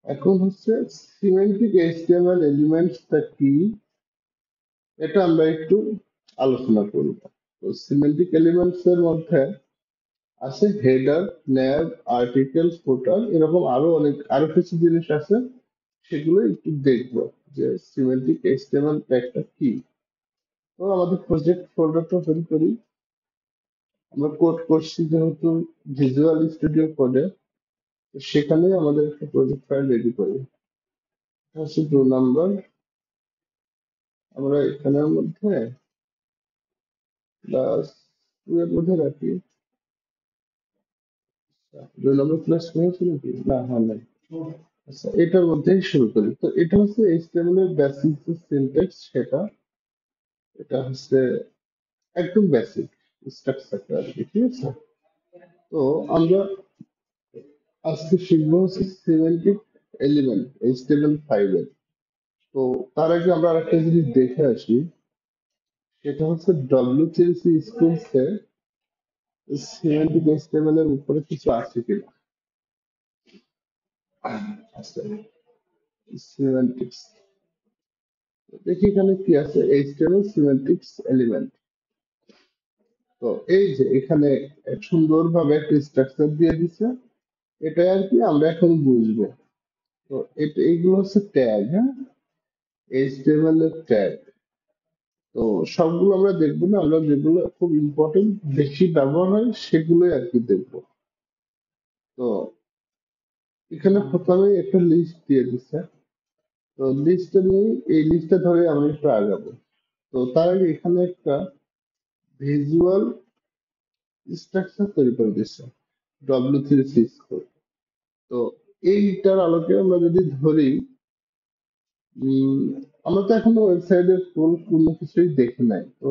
এখন হচ্ছে semantic HTML এলিমেন্টসটা কি, এটা আমরা একটু আলোচনা করব। তো সিমেন্টিক এলিমেন্টস এর মধ্যে আছে হেডার, ন্যাব, আর্টিকেল, ফুটার, এরকম আরো কিছু জিনিস আছে, সেগুলো একটু দেখবো যে সিমেন্টিক এইচটিএমএল ট্যাগটা কি। তো আমাদের প্রজেক্ট ফোল্ডারটা ওপেন করি। আমরা কোড করছি যেহেতু ভিজুয়াল স্টুডিও কোডে, তো সেখানে আমাদের একটা প্রজেক্ট ফাইল রেডি করি। এটা হচ্ছে 2 নাম্বার। আমরা এখানের মধ্যে প্লাস 2 এর মধ্যে রাখি। 2 নাম্বার প্লাস হয়েছে নাকি, না হয় নাই। আচ্ছা, এটার মধ্যেই শুরু করি। তো এটা হচ্ছে এইচটিএমএল এর বেসিক যে সিনট্যাক্স, সেটা এটা হচ্ছে একদম বেসিক স্ট্রাকচারটা আর কি, ঠিক আছে। তো আমরা আজকে শিখবো হচ্ছে সিমেন্টিক এলিমেন্ট HTML5 এর। তো তার আগে আমরা আরেকটা জিনিস দেখে আসি, সেটা হচ্ছে W3C স্কুলস এ সিমেন্টিক HTML এর উপরে কিছু আছে কিনা। আচ্ছা, সিমেন্টিক্স, দেখি এখানে কি আছে। HTML semantics element. তো এই যে এখানে এক সুন্দরভাবে একটা স্ট্রাকচার দিয়ে দিচ্ছে, এটা আর কি আমরা এখন বুঝবো। তো এইগুলো হচ্ছে ট্যাগ, হ্যাঁ, HTML এর ট্যাগ। তো সবগুলো আমরা দেখবো না, আমরা যেগুলো খুব ইম্পর্টেন্ট, বেশি ব্যবহার হয়, সেগুলোই আর কি দেখবো। তো এখানে প্রথমে একটা লিস্ট দিয়ে দিচ্ছে। তো লিস্টটা নিয়ে, এই লিস্টটা ধরে আমরা একটু আগাবো। তো তার আগে এখানে একটা ভিজুয়াল স্ট্রাকচার তৈরি করে দিচ্ছে, W3C কোড। তো এইটার আলোকে আমরা যদি ধরি, উম, আমরা তো এখনো ওয়েবসাইটের ফুল কোনো কিছুই দেখি নাই। তো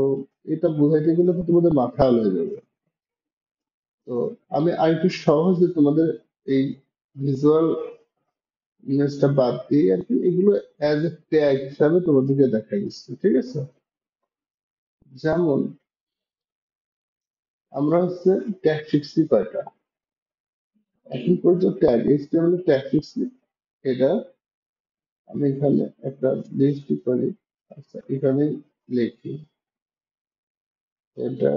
এটা বোঝাইতে গেলে তো তোমাদের মাথা হয়ে যাবে। তো আমি আরেকটু সহজে তোমাদের এই ভিজুয়াল ইমেজটা বাদ দিয়ে আর কি এগুলো অ্যাজ এ ট্যাগ হিসাবে তোমাদেরকে দেখা দিচ্ছি, ঠিক আছে। যেমন আমরা হচ্ছে ট্যাগ শিখছি কয়টা এখন পর্যন্ত, ট্যাগ এইচটিএমএল ট্যাগ শিখছি। এটা আমি এখানে একটা লিস্ট করি। আচ্ছা, এখানে লিখি এটা,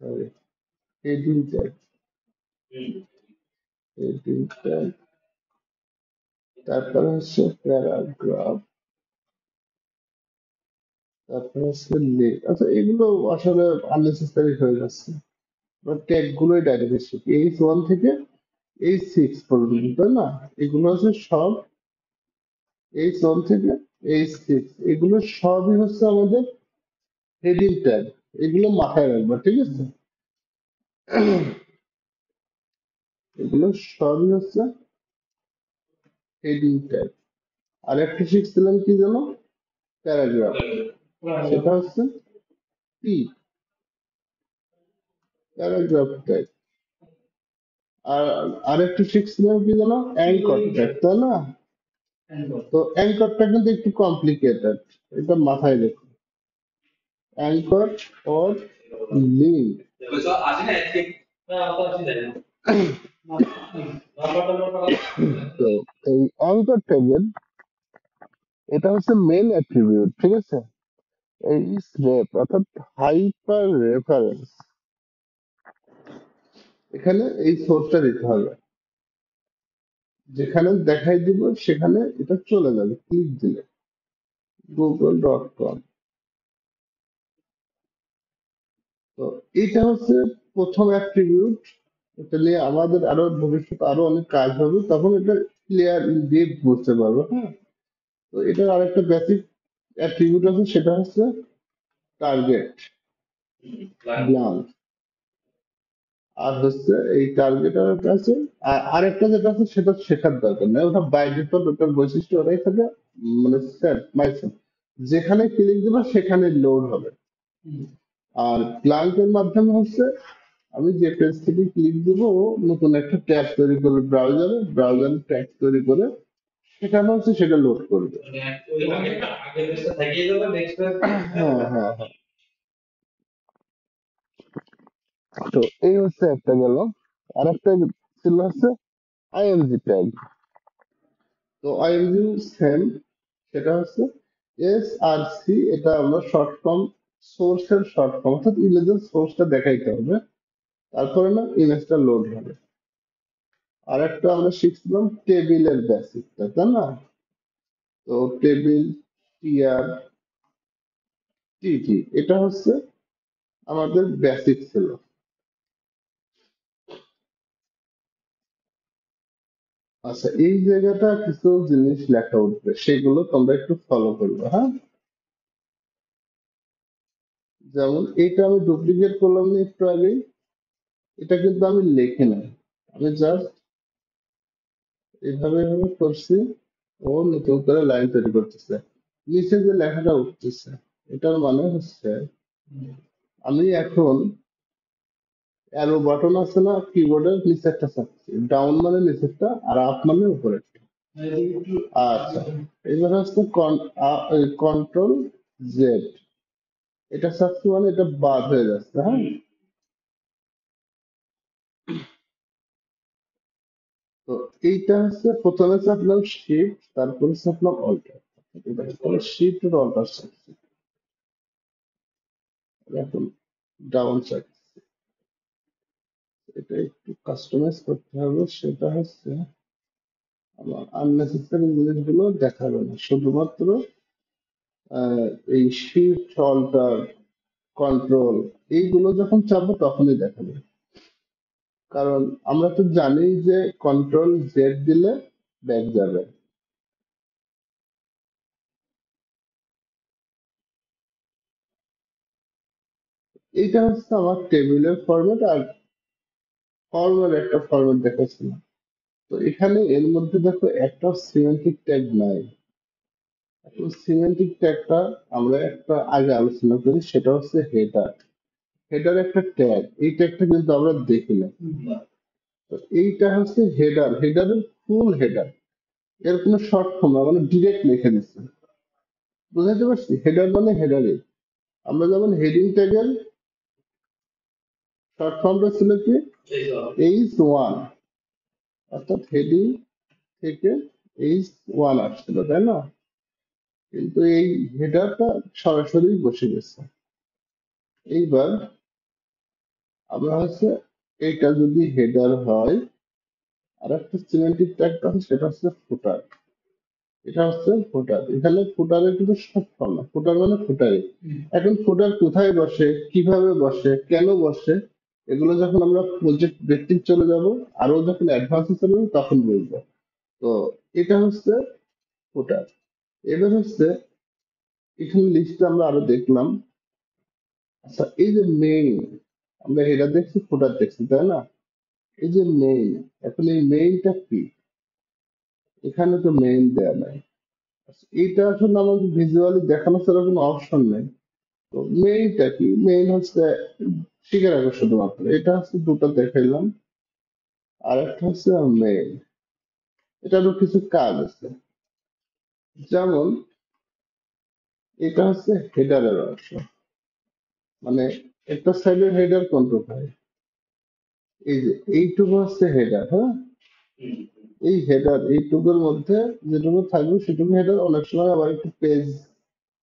sorry, heading tag, heading tag, তারপরে হচ্ছে প্যারাগ্রাফ, তারপরে হচ্ছে লিঙ্ক। আচ্ছা, এগুলো আসলে আননেসেসারি হয়ে যাচ্ছে। আমরা ট্যাগ গুলোই ডাইরেক্ট শিখি H1 থেকে H6 পর্যন্ত, তাই না? এগুলো হচ্ছে সব H1 থেকে H6, এগুলো সবই হচ্ছে আমাদের হেডিং ট্যাগ। এগুলো মাথায় রাখবা, ঠিক আছে। এগুলো সবই হচ্ছে হেডিং ট্যাগ। আর একটা শিখছিলাম কি জানো, প্যারাগ্রাফ। সেটা হচ্ছে কি, প্যারাগ্রাফ ট্যাগ। আর আরেকটু শিখছিলাম কি জানো, অ্যাঙ্কর ট্যাগ, তাই না? তো অ্যাঙ্করটা কিন্তু একটু কমপ্লিকেটেড, এটা মাথায় রেখো। Anchor or link. তো এই অ্যাঙ্কর ট্যাগের, এটা হচ্ছে মেন অ্যাট্রিবিউট, ঠিক আছে। এই স্রেফ অর্থাৎ হাইপার রেফারেন্স, এখানে এই সোর্সটা দিতে হবে। যেখানে দেখাই দিব সেখানে এটা চলে যাবে ক্লিক দিলে, google.com। তো এটা হচ্ছে প্রথম অ্যাট্রিবিউট। এটা নিয়ে আমাদের আরো ভবিষ্যতে আরো অনেক কাজ হবে, তখন এটা ক্লিয়ার ইন ডিপ বুঝতে পারবো, হ্যাঁ। তো এটার আরেকটা বেসিক অ্যাট্রিবিউট আছে, সেটা হচ্ছে টার্গেট, ব্লাঙ্ক। আর হচ্ছে এই টার্গেট আর একটা আছে। আর আরেকটা যেটা আছে সেটা শেখার দরকার নেই, ওটা বাই ডিফল্ট, ওটার বৈশিষ্ট্য ওটাই থাকে। মানে সেট মাই সেট, যেখানে ক্লিক দিবা সেখানে লোড হবে। আর ব্লাঙ্কের মাধ্যমে হচ্ছে আমি যে পেজ থেকে ক্লিক দিব, ও নতুন একটা ট্যাব তৈরি করবে ব্রাউজারে, ব্রাউজারে ট্যাগ তৈরি করে সেখানে হচ্ছে সেটা লোড করবে। হ্যাঁ, হ্যাঁ, হ্যাঁ। তো এই হচ্ছে একটা গেল। আর একটা ছিল হচ্ছে আইএমজি ট্যাগ। তো আইএমজি সেম, সেটা হচ্ছে এসআরসি, এটা আমরা শর্ট ফর্ম, সোর্সের শর্ট ফর্ম, অর্থাৎ ইমেজের সোর্সটা দেখাইতে হবে, তারপরে না ইমেজটা লোড হবে। আর একটা আমরা শিখছিলাম টেবিলের বেসিকটা, তাই না? তো টেবিল টিআর টিটি, এটা হচ্ছে আমাদের বেসিক ছিল। আচ্ছা, এই জায়গাটা কিছু জিনিস লেখা উঠবে, সেগুলো তোমরা একটু ফলো করবে, হ্যাঁ? যেমন এটা আমি ডুপ্লিকেট করলাম না একটু আগেই, এটা কিন্তু আমি লিখি নাই, আমি জাস্ট এইভাবে এইভাবে করছি, ও নতুন করে লাইন তৈরি করতেছে, নিচে যে লেখাটা উঠতেছে, এটার মানে হচ্ছে আমি এখন অ্যারো বাটন আছে না কিবোর্ডের নিচে একটা চাচ্ছি, ডাউন মানে নিচেরটা আর আপ মানে উপরেরটা। আচ্ছা, এবার হচ্ছে কন্ট্রোল জেড, এটা চাচ্ছি মানে এটা বাদ হয়ে যাচ্ছে, হ্যাঁ? তো এইটা হচ্ছে প্রথমে চাপলাম শিফট, তারপরে চাপলাম অল্টার, শিফট অল্টার চাচ্ছি, এখন ডাউন চাচ্ছি। এটা একটু কাস্টমাইজ করতে হবে, সেটা হচ্ছে আমার আননেসেসারি জিনিসগুলো দেখাবে না, শুধুমাত্র আহ, এই শিফট অল্টার কন্ট্রোল এইগুলো যখন চাপবো তখনই দেখাবে। কারণ আমরা তো জানি যে কন্ট্রোল জেড দিলে ব্যাক যাবে। এইটা হচ্ছে আমার টেবিলের ফরম্যাট, আর ফর্মের একটা ফরম্যাট দেখাচ্ছিলাম। তো এখানে এর মধ্যে দেখো একটা সিমেন্টিক ট্যাগ নাই। এখন সিমেন্টিক ট্যাগটা আমরা একটা আগে আলোচনা করি, সেটা হচ্ছে হেডার। হেডার একটা ট্যাগ, এই ট্যাগটা কিন্তু আমরা দেখি না। তো এইটা হচ্ছে হেডার, হেডারের ফুল হেডার, এর কোনো শর্ট ফর্ম না, মানে ডিরেক্ট লিখে দিচ্ছে। বুঝাতে পারছি? হেডার মানে হেডারে, আমরা যেমন হেডিং ট্যাগের শর্ট ফর্মটা ছিল কি, H1, অর্থাৎ হেডিং থেকে H1 আসছিল, তাই না? কিন্তু এই হেডারটা সরাসরি বসে গেছে। এইবার আমরা হচ্ছে এইটা যদি হেডার হয়, আর একটা সিমেন্টিক ট্যাগটা আছে সেটা হচ্ছে ফুটার। এটা হচ্ছে ফুটার, এখানে ফুটারের কিন্তু শর্ট ফর্ম না, ফুটার মানে ফুটারে। এখন ফুটার কোথায় বসে, কিভাবে বসে, কেন বসে, এগুলো যখন আমরা প্রজেক্ট বেসিক চলে যাব, আরো যখন অ্যাডভান্সে চলে যাবো তখন বুঝবো। তো এটা হচ্ছে ফুটার। এবার হচ্ছে এখানে লিস্টে আমরা আরো দেখলাম। আচ্ছা, এই যে মেইন, আমরা হেডার দেখছি ফুটার দেখছি, তাই না? এই যে মেইন, এখন এই মেইনটা কি, এখানে তো মেইন দেয়া নাই। আচ্ছা, এইটা আসলে আমাকে ভিজুয়ালি দেখানো ছাড়া কোনো অপশন নেই। তো মেইনটা কি, মেইন হচ্ছে শিখে রাখো শুধুমাত্র, এটা হচ্ছে দুটো দেখাইলাম, আর একটা হচ্ছে মেইন, এটারও কিছু কাজ আছে। যেমন এটা হচ্ছে হেডারের অংশ, মানে একটা সাইডের হেডার কন্ট্রোল হয়, এই যে এইটুকু হচ্ছে হেডার, হ্যাঁ? এই হেডার এইটুকুর মধ্যে যেটুকু থাকবে সেটুকু হেডার, অনেক সময় আবার একটু পেজ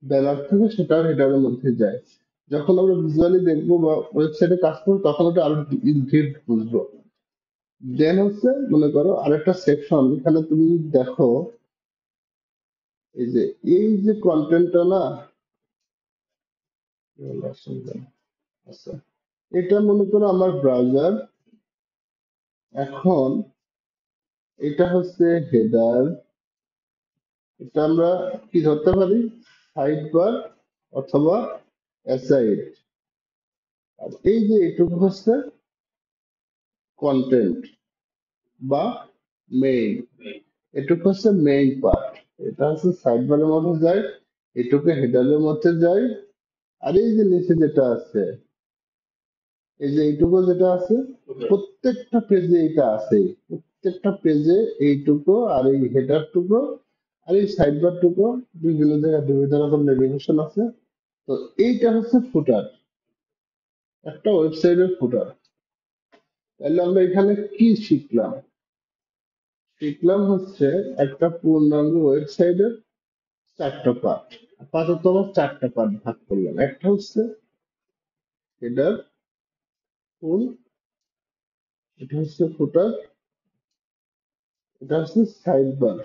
ব্যানার থাকে সেটাও হেডারের মধ্যে যায়। যখন আমরা ভিজুয়ালি দেখবো বা ওয়েবসাইটে কাজ করবো তখন ওটা আরো ডিপ বুঝবো। দেন হচ্ছে মনে করো আরেকটা সেকশন, এখানে তুমি দেখো এই যে কন্টেন্টটা না, আচ্ছা, এটা মনে করো আমার ব্রাউজার, এখন এটা হচ্ছে হেডার, এটা আমরা কি ধরতে পারি, সাইড বার অথবা অ্যাসাইড। আর এই যে এটুকু হচ্ছে কন্টেন্ট বা মেইন, এটুকু হচ্ছে মেইন পার্ট, এটা হচ্ছে সাইড বারের মধ্যে যায়, এটুকু হেডারের মধ্যে যায়। আর এই যে নিচে যেটা আছে, এই যে এইটুকু যেটা আছে, প্রত্যেকটা পেজে এটা আছে, প্রত্যেকটা পেজে এইটুকু আর এই হেডার টুকু আর এই সাইড বার টুকু বিভিন্ন জায়গায় বিভিন্ন রকম নেভিগেশন আছে। তো এইটা হচ্ছে ফুটার, একটা ওয়েবসাইটের ফুটার। তাহলে আমরা এখানে কি শিখলাম, শিখলাম হচ্ছে একটা পূর্ণাঙ্গ ওয়েবসাইটের 4টা পার্ট। আপাতত আমার 4টা পার্ট ভাগ করলাম। একটা হচ্ছে হেডার, ফুল, এটা হচ্ছে ফুটার, এটা হচ্ছে সাইড বার।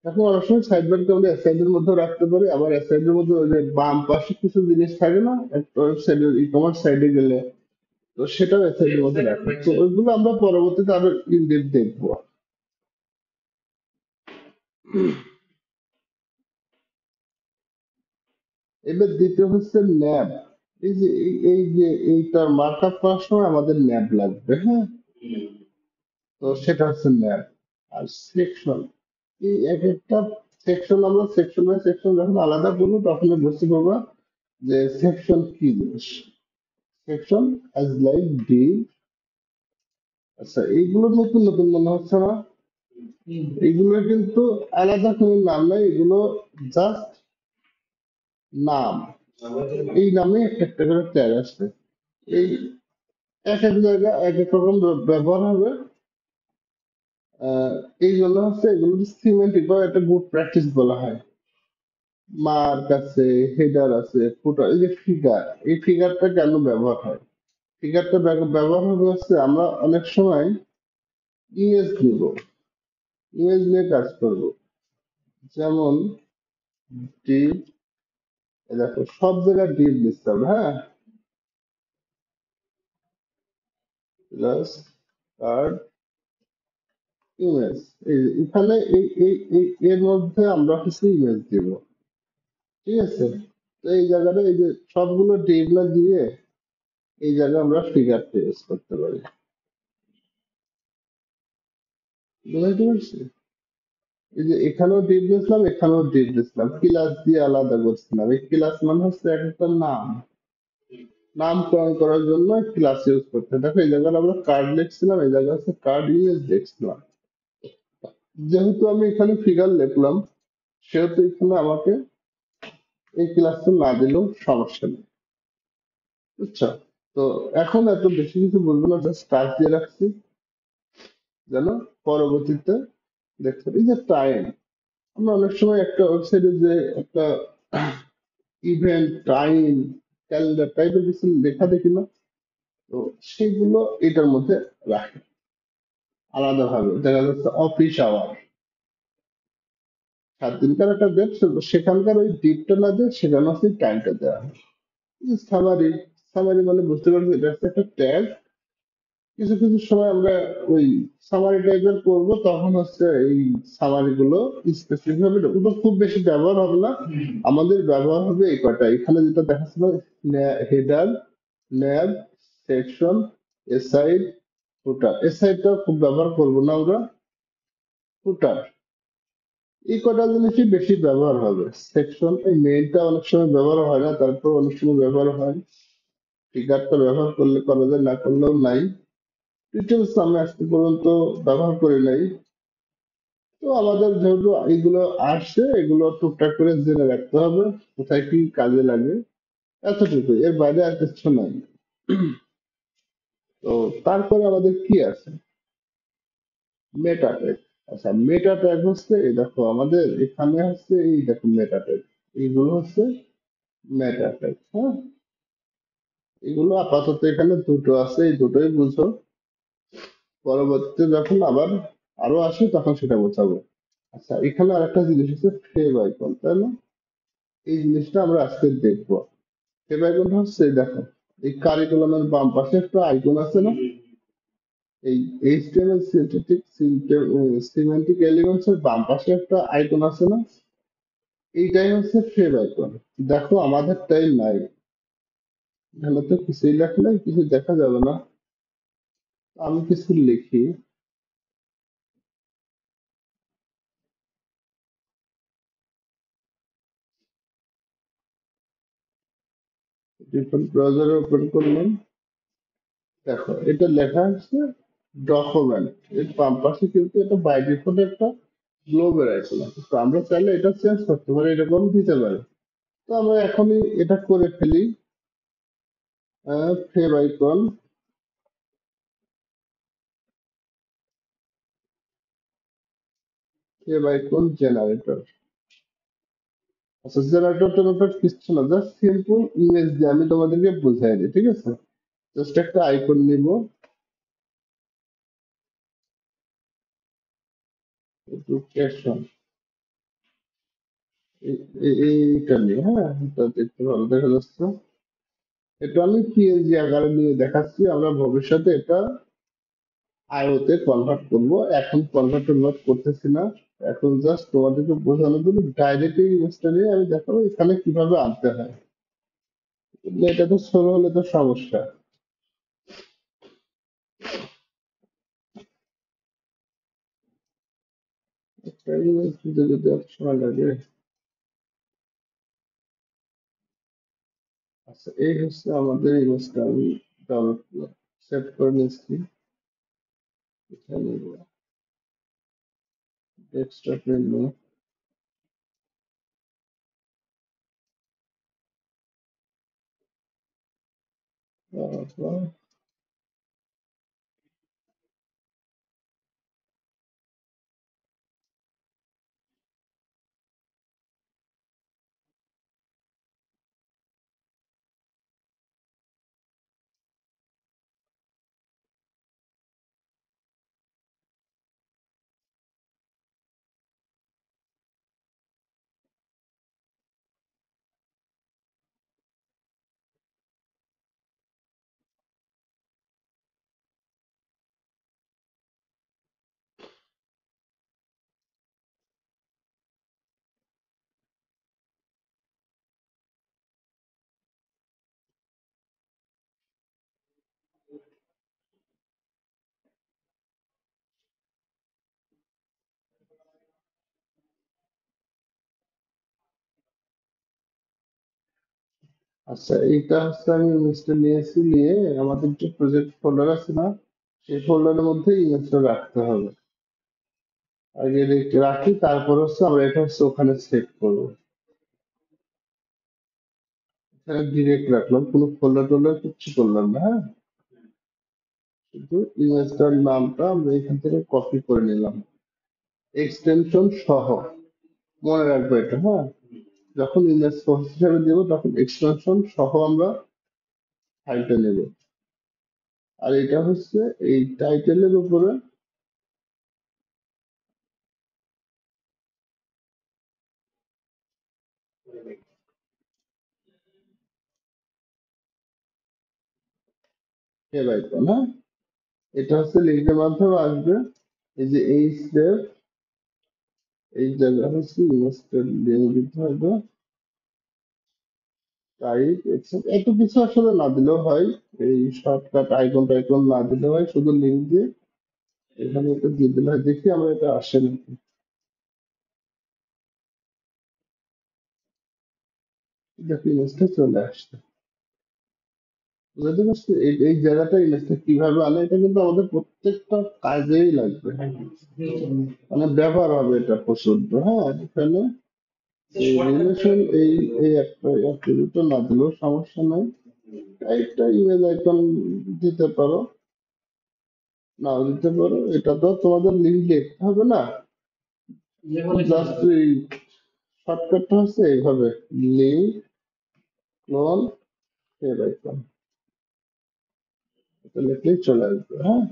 এখন অনেক সময় সাইড বারকে আমরা অ্যাসাইডের মধ্যেও রাখতে পারি, আবার অ্যাসাইডের মধ্যে ওই যে বাম পাশে কিছু জিনিস থাকে না, একটা ওয়েবসাইটের ই কমার্স সাইডে গেলে, তো সেটাও অ্যাসাইডের মধ্যে রাখি। তো ওইগুলো আমরা পরবর্তীতে আরো ইনডেপ দেখবো। এবার দ্বিতীয় হচ্ছে ন্যাব। এই যে এইটার মার্কআপ করার সময় আমাদের ন্যাব লাগবে, হ্যাঁ। তো সেটা হচ্ছে ন্যাব। আর সেকশন, এই এক একটা সেকশন, আমরা সেকশন বাই সেকশন যখন আলাদা করবো তখন বুঝতে পারবো যে সেকশন কি জিনিস। Section as like D. আচ্ছা, এইগুলো নতুন নতুন মনে হচ্ছে না? এগুলো কিন্তু আলাদা কোনো নাম নাই, এগুলো জাস্ট নাম। এই নামে একটা একটা করে ট্যাগ আছে। এই এক এক জায়গায় এক এক রকম ব্যবহার হবে। আহ, এই জন্য হচ্ছে এগুলো সিমেন্টিক বা একটা গুড প্র্যাকটিস বলা হয়। মার্ক আছে, হেডার আছে, ফুটার, এই যে ফিগার, এই ফিগারটা কেন ব্যবহার হয়? ফিগারটা ব্যবহার হবে হচ্ছে আমরা অনেক সময় ইমেজ নিব, ইমেজ নিয়ে কাজ করব। যেমন ডিপ, দেখো সব জায়গায় ডিপ দিতে হবে, হ্যাঁ। প্লাস কার্ড ইমেজ, এখানে এর মধ্যে আমরা কিছু ইমেজ দিব, ঠিক আছে। তো এই জায়গাটা এই যে সবগুলো ডিপ না দিয়ে এই জায়গায় আমরা ফিগারটা ইউজ করতে পারি। বুঝতে পারছি? এই যে এখানেও ডিপ দিয়েছিলাম, এখানেও ডিপ দিয়েছিলাম, ক্লাস দিয়ে আলাদা করছিলাম। এই ক্লাস মানে হচ্ছে এক একটা নাম, নামকরণ করার জন্য ক্লাস ইউজ করতে হয়। দেখো এই জায়গায় আমরা কার্ড লিখছিলাম, এই জায়গায় হচ্ছে কার্ড ইমেজ লিখছিলাম। যেহেতু আমি এখানে ফিগার লিখলাম, সেহেতু এখানে আমাকে এই ক্লাসটা না দিলেও সমস্যা নেই, বুঝছো? তো এখন এত বেশি কিছু বলবো না, জাস্ট কাজ দিয়ে রাখছি যেন পরবর্তীতে দেখতে পারি। এই যে টাইম, আমরা অনেক সময় একটা ওয়েবসাইটে যে একটা ইভেন্ট, টাইম, ক্যালেন্ডার টাইপের কিছু লেখা দেখি না, তো সেগুলো এটার মধ্যে রাখে আলাদাভাবে। দেখা যাচ্ছে অফিস আওয়ার, 7 দিনকার একটা ডেট, সেখানকার ওই ডেটটা না দিয়ে সেখানে হচ্ছে টাইমটা দেওয়া হয়। সামারি, সামারি মানে বুঝতে পারছি এটা হচ্ছে একটা ট্যাগ। কিছু কিছু সময় আমরা ওই সামারি টাইপের করবো, তখন হচ্ছে এই সামারি গুলো স্পেসিফিক ভাবে, ওগুলো খুব বেশি ব্যবহার হবে না। আমাদের ব্যবহার হবে এই কয়টা, এখানে যেটা দেখাচ্ছিল, হেডার, ন্যাব, সেকশন, এসাইড, ফুটার। এসাইডটা খুব ব্যবহার করবো না আমরা। ফুটার, এই কটা জিনিসই বেশি ব্যবহার হবে। সেকশন, এই মেইনটা অনেক সময় ব্যবহার হয় না, তারপর অনেক সময় ব্যবহার হয়। ফিগারটা ব্যবহার করলে করা যায়, না করলেও নাই। ডিটেলস আমি আজকে পর্যন্ত ব্যবহার করি নাই। তো আমাদের যেহেতু এইগুলো আসছে, এগুলো টুকটাক করে জেনে রাখতে হবে, কোথায় কি কাজে লাগে, এতটুকু, এর বাইরে আর কিছু নাই। তো তারপরে আমাদের কি আছে? মেটা ট্যাগ। আচ্ছা, মেটা ট্যাগ হচ্ছে এই দেখো আমাদের এখানে হচ্ছে, এই দেখো মেটা ট্যাগ, এইগুলো হচ্ছে মেটা ট্যাগ, হ্যাঁ। এগুলো আপাতত এখানে দুটো আছে, এই দুটোই বুঝো। পরবর্তীতে যখন আবার আরো আসে তখন সেটা বোঝাবো। আচ্ছা, এখানে আরেকটা জিনিস হচ্ছে ফেভ আইকন, তাই না? এই জিনিসটা আমরা আজকে দেখবো। ফেভ আইকনটা হচ্ছে এই দেখো, এই কারিকুলামের বাম পাশে একটা আইকন আছে না, এই এইচটিএমএল সিন্থেটিক সিমেন্টিক এলিমেন্টস এর বাম পাশে একটা আইকন আছে না, এইটাই হচ্ছে ফেভ আইকন। দেখো আমাদের টাই নাই, এখানে তো কিছুই লেখা নাই, কিছু দেখা যাবে না। আমি কিছু লিখি, ডিফল্ট ব্রাউজারে ওপেন করলাম। দেখো এটা লেখা আছে ডকুমেন্ট, এর বাম পাশে কিন্তু এটা বাই ডিফল্ট একটা গ্লোবের আইকন আছে। তো আমরা চাইলে এটা চেঞ্জ করতে পারি, এরকম দিতে পারি। তো আমরা এখনই এটা করে ফেলি। Fave icon, save icon generator. আচ্ছা, জেনারেটর টেনারেটর কিচ্ছু না, জাস্ট সিম্পল ইমেজ দিয়ে আমি তোমাদেরকে বুঝাই দিই, ঠিক আছে? জাস্ট একটা আইকন নিব, এডুকেশন, এইটা নিয়ে, হ্যাঁ, এটা দেখতে ভালো দেখা যাচ্ছে। এটা আমি পিএনজি আকারে নিয়ে দেখাচ্ছি, আমরা ভবিষ্যতে এটা আইওতে কনভার্ট করব, এখন কনভার্ট টনভার্ট করতেছি না। এখন জাস্ট তোমাদেরকে বোঝানোর জন্য ডাইরেক্ট এই ইমেজটা নিয়ে আমি দেখাবো এখানে কিভাবে আনতে হয়। এটা তো ছোট হলে তো সমস্যা। একটা ইমেজ দিতে যদি এত সময় লাগে। আচ্ছা, এই হচ্ছে আমাদের ইমেজটা, আমি ডাউনলোড সেভ করে নিচ্ছি। এখানে ডেস্কটপ নিয়ে তারপর আচ্ছা, এইটা হচ্ছে আমি ইমেজটা নিয়েছি, নিয়ে আমাদের যে প্রজেক্ট ফোল্ডার আছে না, সেই ফোল্ডারের মধ্যে ইমেজটা রাখতে হবে। আগে রাখি, তারপর হচ্ছে আমরা এটা হচ্ছে ওখানে সেভ করবো। এখানে ডিরেক্ট রাখলাম, কোনো ফোল্ডার টোল্ডার কিচ্ছু করলাম না, হ্যাঁ। শুধু ইমেজটার নামটা আমরা এখান থেকে কপি করে নিলাম, এক্সটেনশন সহ। মনে রাখবো এটা, হ্যাঁ। যখন ইমেজ সোর্স হিসেবে দিব তখন এক্সটেনশন সহ আমরা ফাইলটা নেব। আর এটা হচ্ছে এই টাইটেলের উপরে, সেভ আইকন, হ্যাঁ। এটা হচ্ছে লিঙ্কের মাধ্যমে আসবে। এই যে এই স্টেপ, এই জায়গা হচ্ছে ইনস্টেড লিঙ্ক দিতে হবে, টাইপ এত কিছু আসলে না দিলেও হয়। এই শর্টকাট আইকন টাইকন না দিলেও হয়, শুধু লিঙ্ক দিয়ে এখানে এটা দিয়ে দিলে হয়। দেখি আমরা এটা আসে নাকি। দেখি ইমেজটা চলে আসছে। বুঝতে পারছি এই এই জায়গাটা ইমেজটা কিভাবে আনে, এটা কিন্তু আমাদের প্রত্যেকটা কাজেই লাগবে, মানে ব্যবহার হবে এটা প্রচুর, হ্যাঁ। এখানে এই রিলেশন, এই একটা দুটো না দিলেও সমস্যা নাই। একটা ইমেজ আইকন দিতে পারো, নাও দিতে পারো, এটা তো তোমাদের লিঙ্ক দেখতে হবে না। জাস্ট এই শর্টকাটটা হচ্ছে এইভাবে, লিঙ্ক, ক্লোন, সেভ আইকন, এটা লিখলেই চলে আসবে, হ্যাঁ।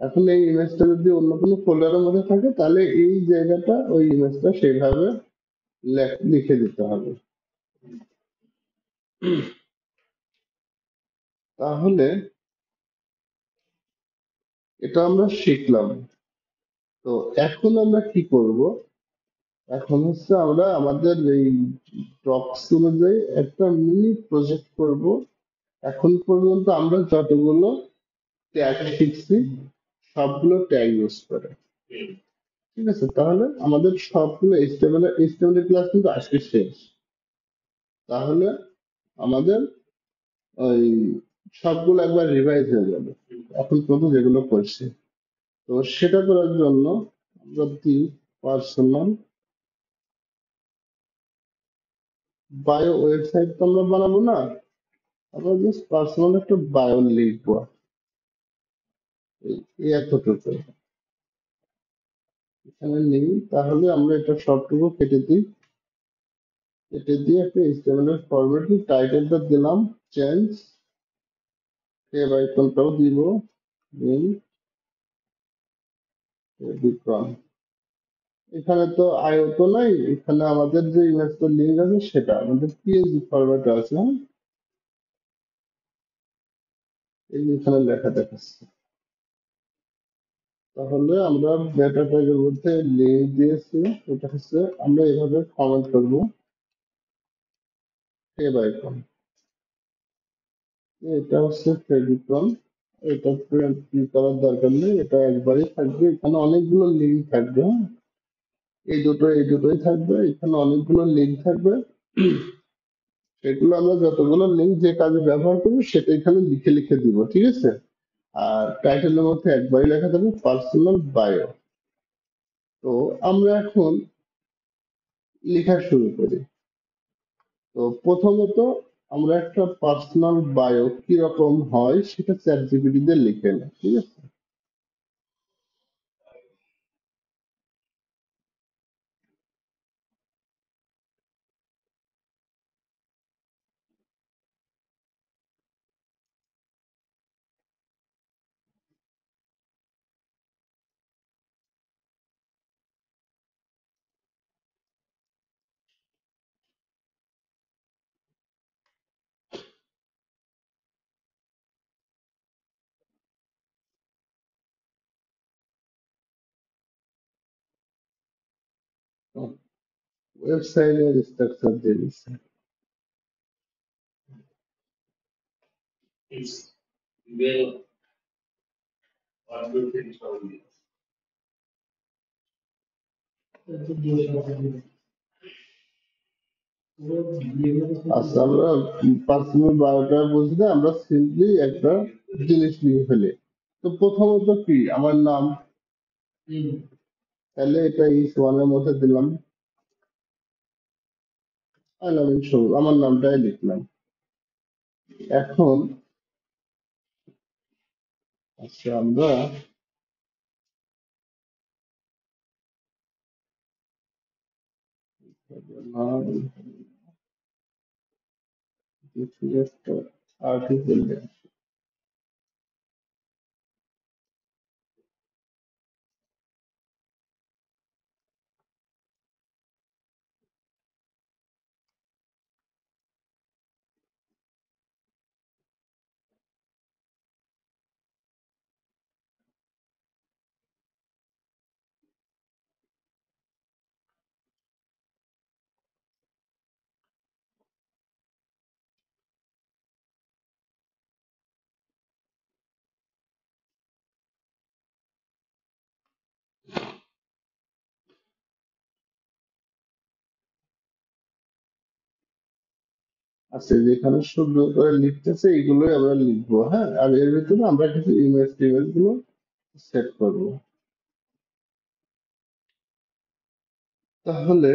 এখন এই ইমেজটা যদি অন্য কোনো ফোল্ডারের মধ্যে থাকে, তাহলে এই জায়গাটা ওই ইমেজটা সেইভাবে লিখে দিতে হবে। তাহলে এটা আমরা শিখলাম। তো এখন আমরা কি করব? এখন হচ্ছে আমরা আমাদের এই টপিকস অনুযায়ী একটা মিনি প্রজেক্ট করব। এখন পর্যন্ত আমরা যতগুলো ট্যাগ শিখছি, সবগুলো ট্যাগ ইউজ করে, ঠিক আছে? তাহলে আমাদের সবগুলো এইচটিএমএল এর ক্লাস কিন্তু আজকে শেষ। তাহলে আমাদের ওই সবগুলো একবার রিভাইজ হয়ে যাবে এখন পর্যন্ত যেগুলো করছি। তো সেটা করার জন্য আমরা দিই পার্সোনাল বায়ো, ওয়েবসাইট তো আমরা বানাবো না, আমরা জাস্ট পার্সোনাল একটা বায়ো লিখবো, এই এতটুকু। এখানে নেই, তাহলে আমরা এটা সবটুকু কেটে দিই। কেটে দিয়ে একটা HTML এর ফরম্যাটে টাইটেলটা দিলাম চেঞ্জ, সেভ আইকনটাও দিব নিম বিক্রম। এখানে তো আয়ত নাই, এখানে আমাদের যে ইমেজটা লিঙ্ক আছে সেটা আমাদের পিএসডি ফরম্যাটে আছে, হ্যাঁ। এই যে এখানে লেখা দেখাচ্ছে। তাহলে আমরা মেটা ট্যাগের মধ্যে লিঙ্ক দিয়েছি, এটা হচ্ছে আমরা এভাবে কমেন্ট করব সেভ আইকন। এটা হচ্ছে ফেভিকন, এটা প্রিন্ট কি করার দরকার নেই, এটা একবারই থাকবে। এখানে অনেকগুলো লিঙ্ক থাকবে, হ্যাঁ। এই দুটোই থাকবে, এখানে অনেকগুলো লিঙ্ক থাকবে। সেগুলো আমরা যতগুলো লিঙ্ক যে কাজে ব্যবহার করবো সেটা এখানে লিখে লিখে দিব, ঠিক আছে। আর টাইটেলের মধ্যে একবারই লেখা থাকবে পার্সোনাল বায়ো। তো আমরা এখন লেখা শুরু করি। তো প্রথমত আমরা একটা পার্সোনাল বায়ো কিরকম হয় সেটা চ্যাট জিপিটি দিয়ে লিখে নেই, ঠিক আছে। ওয়েবসাইটের স্ট্রাকচার দিয়ে দিচ্ছে। আচ্ছা, আমরা পার্সোনাল বায়োটা বুঝলে আমরা সিম্পলি একটা জিনিস লিখে ফেলি। তো প্রথমত কি আমার নাম, তাহলে এটা ইস ওয়ানের মধ্যে দিলাম, আলামিন সবুজ, আমার নামটাই লিখলাম। এখন আচ্ছা আমরা নাম কিছু একটা আর্টিকেল। আচ্ছা, যেখানে সুন্দর করে লিখতেছে এগুলোই আমরা লিখবো, হ্যাঁ। আর এর ভিতরে আমরা কিছু ইমেজ টিমেজ গুলো সেট করবো। তাহলে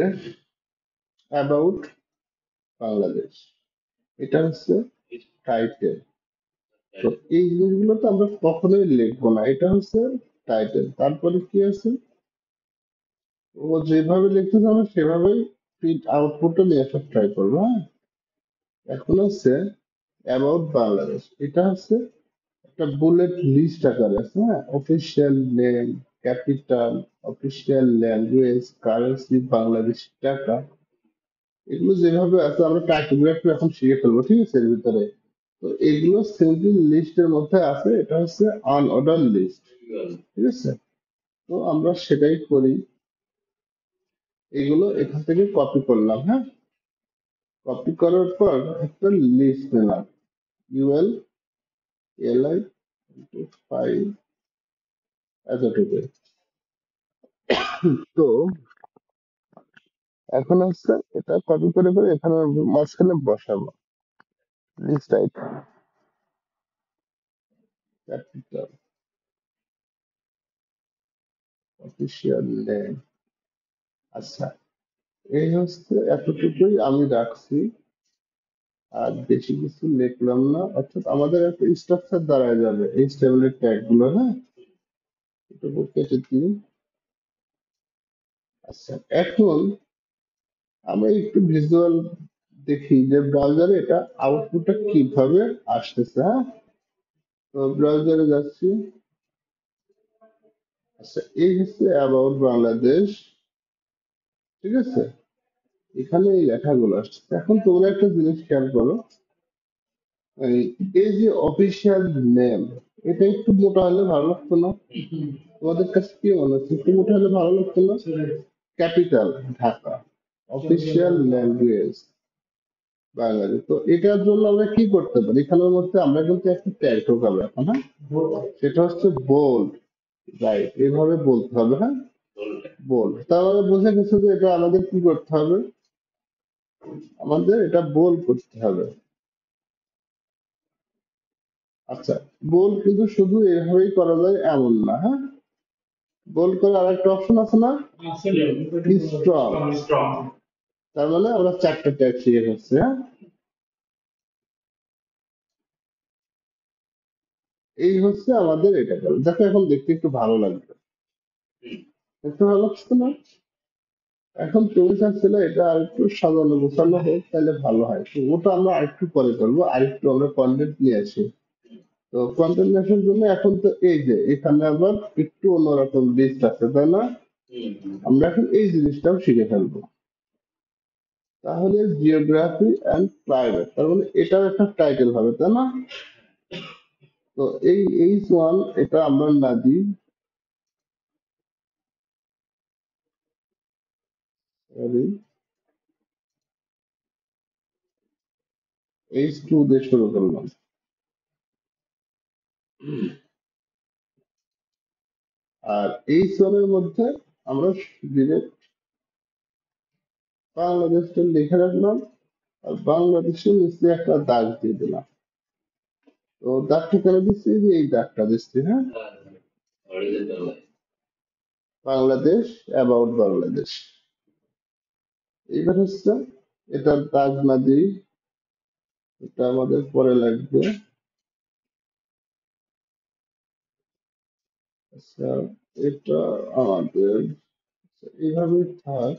অ্যাবাউট বাংলাদেশ, এটা হচ্ছে টাইটেল। তো এই জিনিসগুলো তো আমরা কখনোই লিখবো না, এটা হচ্ছে টাইটেল। তারপরে কি আছে, ও যেভাবে লিখতেছে আমরা সেভাবেই প্রিন্ট আউটপুটটা নিয়ে আসার ট্রাই করবো, হ্যাঁ। এখন হচ্ছে অ্যাবাউট বাংলাদেশ, এটা হচ্ছে একটা বুলেট লিস্ট আকারে আছে, হ্যাঁ। Official name, capital, official language, currency Bangladeshi টাকা, এগুলো যেভাবে আছে আমরা টাইপোগ্রাফি এখন শিখে ফেলবো, ঠিক আছে এর ভিতরে। তো এগুলো সিম্পল লিস্টের মধ্যে আছে, এটা হচ্ছে আনঅর্ডার লিস্ট, ঠিক আছে। তো আমরা সেটাই করি, এগুলো এখান থেকে কপি করলাম, হ্যাঁ। কপি করার পর একটা লিস্ট নিলাম, ইউএল এলআই ফাইল এতটুকু। তো এখন হচ্ছে এটা কপি করে করে এখানে মাঝখানে বসাবো list item, capital, official name. আচ্ছা, এই হচ্ছে এতটুকুই আমি রাখছি, আর বেশি কিছু লিখলাম না। অর্থাৎ আমাদের একটা স্ট্রাকচার দাঁড়ায় যাবে এই টেবিলের ট্যাগ গুলো, হ্যাঁ। এটুকু কেটে দিই। আচ্ছা, এখন আমরা একটু ভিজুয়াল দেখি যে ব্রাউজারে এটা আউটপুটটা কিভাবে আসতেছে। হ্যাঁ, তো ব্রাউজারে যাচ্ছি। আচ্ছা, এই হচ্ছে অ্যাবাউট বাংলাদেশ। ঠিক আছে, এখানে এই লেখাগুলো আসছে। এখন তোমরা একটা জিনিস খেয়াল করো, এই এই যে অফিসিয়াল নেম, এটা একটু মোটা হলে ভালো লাগতো না? তোমাদের কাছে কি মনে হচ্ছে, একটু মোটা হলে ভালো লাগতো না? ক্যাপিটাল ঢাকা, অফিসিয়াল ল্যাঙ্গুয়েজ বাঙালি। তো এটার জন্য আমরা কি করতে পারি, এখানের মধ্যে আমরা কিন্তু একটা ট্যাগ ঢোকাবো এখন। হ্যাঁ, সেটা হচ্ছে বোল্ড। রাইট, এভাবে বলতে হবে। হ্যাঁ, বোল্ড। তাহলে বোঝা গেছে যে এটা আমাদের কি করতে হবে, আমাদের এটা বোল্ড করতে হবে। আচ্ছা, বোল্ড কিন্তু শুধু এভাবেই করা যায় এমন না। হ্যাঁ, বোল্ড করার আরেকটা অপশন আছে না, স্ট্রং। তার মানে আমরা চারটা ট্যাগ শিখে ফেলছি। হ্যাঁ, এই হচ্ছে আমাদের এটা গেল। দেখো এখন দেখতে একটু ভালো লাগবে, একটু ভালো লাগছে না? এখন তুমি চাচ্ছিলে এটা আরেকটু সাজানো গোছানো হোক, তাহলে ভালো হয়। তো ওটা আমরা আরেকটু পরে করবো, আরেকটু আমরা কন্টেন্ট নিয়ে আসি। তো কন্টেন্ট আসার জন্য এখন তো এই যে এখানে আবার একটু অন্যরকম লিস্ট আছে, তাই না? আমরা এখন এই জিনিসটাও শিখে ফেলবো। তাহলে জিওগ্রাফি অ্যান্ড ক্লাইমেট, তার মানে এটাও একটা টাইটেল হবে, তাই না? তো এই H1 এটা আমরা না দিই, সরি, H2 দিয়ে শুরু করলাম। আর H1 এর মধ্যে আমরা ডিরেক্ট বাংলাদেশটা লিখে রাখলাম, আর বাংলাদেশের নিচে একটা দাগ দিয়ে দিলাম। তো দাগটা কেন দিচ্ছি, যে এই দাগটা দিচ্ছি। হ্যাঁ, বাংলাদেশ, অ্যাবাউট বাংলাদেশ। এইবার হচ্ছে এটার দাগ না দিই, এটা আমাদের পরে লাগবে। আচ্ছা, এটা আমাদের এইভাবে থাক।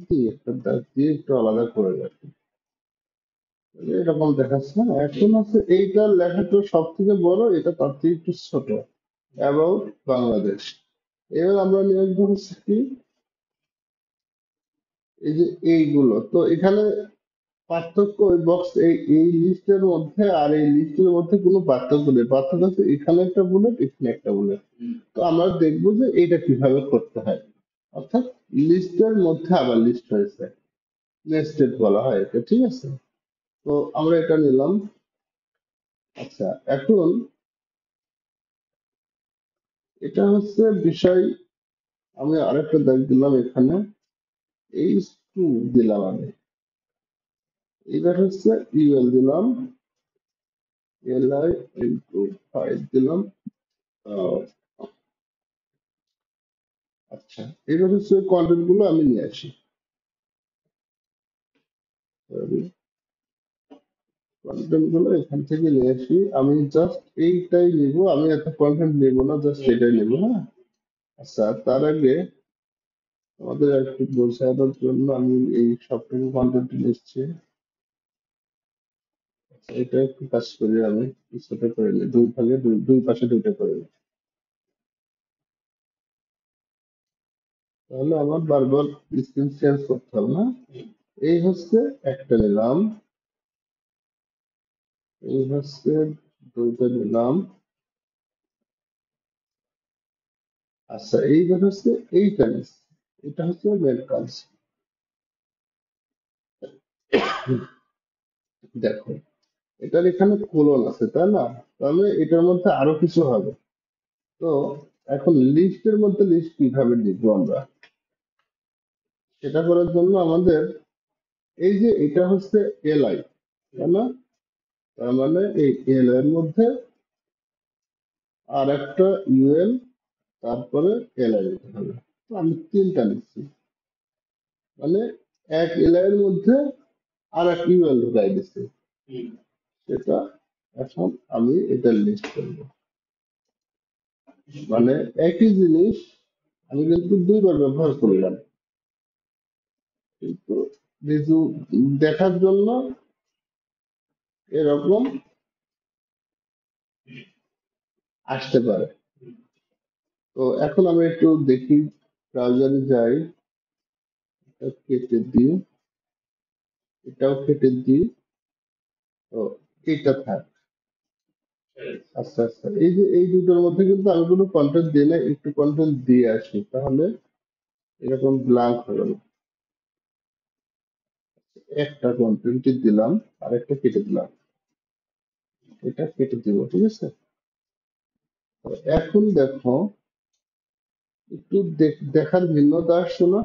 কি একটা দাগ দিয়ে একটু আলাদা করে রাখি, এরকম দেখাচ্ছে না? এখন হচ্ছে এইটার লেখাটা সব থেকে বড়, এটা তার থেকে একটু ছোট, অ্যাবাউট বাংলাদেশ। এবার আমরা নিয়ে আসবো হচ্ছে কি, এই যে এইগুলো। তো এখানে পার্থক্য, ওই বক্স, এই এই লিস্টের মধ্যে আর এই লিস্টের মধ্যে কোনো পার্থক্য নেই। পার্থক্য হচ্ছে এখানে একটা বুলেট, এখানে একটা বুলেট। তো আমরা দেখবো যে এইটা কিভাবে করতে হয়। অর্থাৎ লিস্টের মধ্যে আবার লিস্ট হয়েছে, নেস্টেড বলা হয় এটা। ঠিক আছে, তো আমরা এটা নিলাম। আচ্ছা, এখন এটা হচ্ছে বিষয়, আমি আরেকটা দাগ দিলাম এখানে, H2 দিলাম আমি। এবার হচ্ছে ইউএল দিলাম, li * 5 দিলাম। আহ, আচ্ছা, এবার হচ্ছে কন্টেন্ট গুলো আমি নিয়ে আসি। কন্টেন্ট গুলো এখান থেকে নিয়ে আসি, আমি জাস্ট এইটাই নিব, আমি এত কন্টেন্ট নিব না, জাস্ট এটাই নিব। হ্যাঁ, আচ্ছা, তার আগে আমাদের একটু বোঝানোর জন্য আমি এই সবটুকু কন্টেন্ট নিচ্ছি। আচ্ছা, এটা একটু কাজ করি, আমি ছোট করে নিই, দুই ভাগে, দুই দুই পাশে দুইটা করে নিই। তাহলে আমার বারবার স্ক্রিন শেয়ার করতে হবে না। এই হচ্ছে একটা নিলাম, এই হচ্ছে দুইটা নিলাম। আচ্ছা, এইবার হচ্ছে এইটা নিচ্ছি, এটা হচ্ছে মেন কাজ। দেখো, এটার এখানে কোলন আছে, তাই না? তাহলে এটার মধ্যে আরো কিছু হবে। তো এখন লিস্টের মধ্যে লিস্ট কিভাবে লিখবো আমরা, সেটা করার জন্য আমাদের এই যে এটা হচ্ছে এলআই, তাই না? তার মানে এই এল এর মধ্যে আর একটা ইউএল, তারপরে এলআই নিতে হবে। তো আমি তিনটা নিচ্ছি, মানে এক এলআই এর মধ্যে আর এক ইউএল ঢুকাই দিচ্ছি, সেটা এখন আমি এটা লিস্ট করব, মানে একই জিনিস আমি কিন্তু দুইবার ব্যবহার করলাম, কিন্তু রিজু দেখার জন্য এরকম আসতে পারে। তো এখন আমি একটু দেখি, ব্রাউজারে যাই, এটা কেটে দিই, এটাও কেটে দিই। তো এটা থাক। আচ্ছা আচ্ছা, এই যে এই দুটোর মধ্যে কিন্তু আমি কোনো কন্টেন্ট দিই না, একটু কন্টেন্ট দিয়ে আসি, তাহলে এরকম ব্ল্যাঙ্ক হবে না। একটা কন্টেন্ট দিলাম, আর একটা কেটে দিলাম, এটা কেটে দিব, ঠিক আছে। তো এখন দেখো, একটু দেখার ভিন্নতা আসছে না?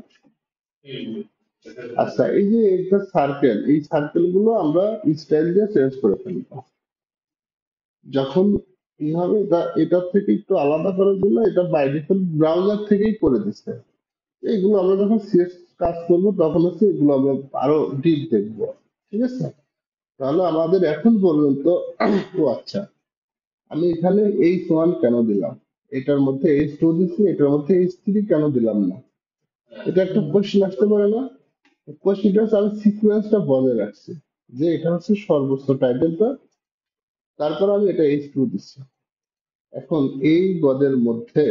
আচ্ছা, এই যে একটা সার্কেল, এই সার্কেল গুলো আমরা স্টাইল দিয়ে চেঞ্জ করে ফেলবো। যখন কি হবে, এটার থেকে একটু আলাদা করার জন্য এটা বাই ডিফল্ট ব্রাউজার থেকেই করে দিচ্ছে। এইগুলো আমরা যখন সিএস কাজ করবো তখন হচ্ছে এগুলো আমরা আরো ডিপ দেখবো, ঠিক আছে। তাহলে আমাদের এখন পর্যন্ত ও আচ্ছা, আমি এখানে H1 কেন দিলাম, এটার মধ্যে H2 দিচ্ছি, এটার মধ্যে H3 কেন দিলাম না? এটা একটা কোশ্চেন আসতে পারে না? কোশ্চেনটা হচ্ছে আমি সিকুয়েন্সটা বজায় রাখছি, যে এটা হচ্ছে সর্বোচ্চ টাইটেলটা, তারপর আমি এটা H2 দিচ্ছি। এখন এই গদের মধ্যে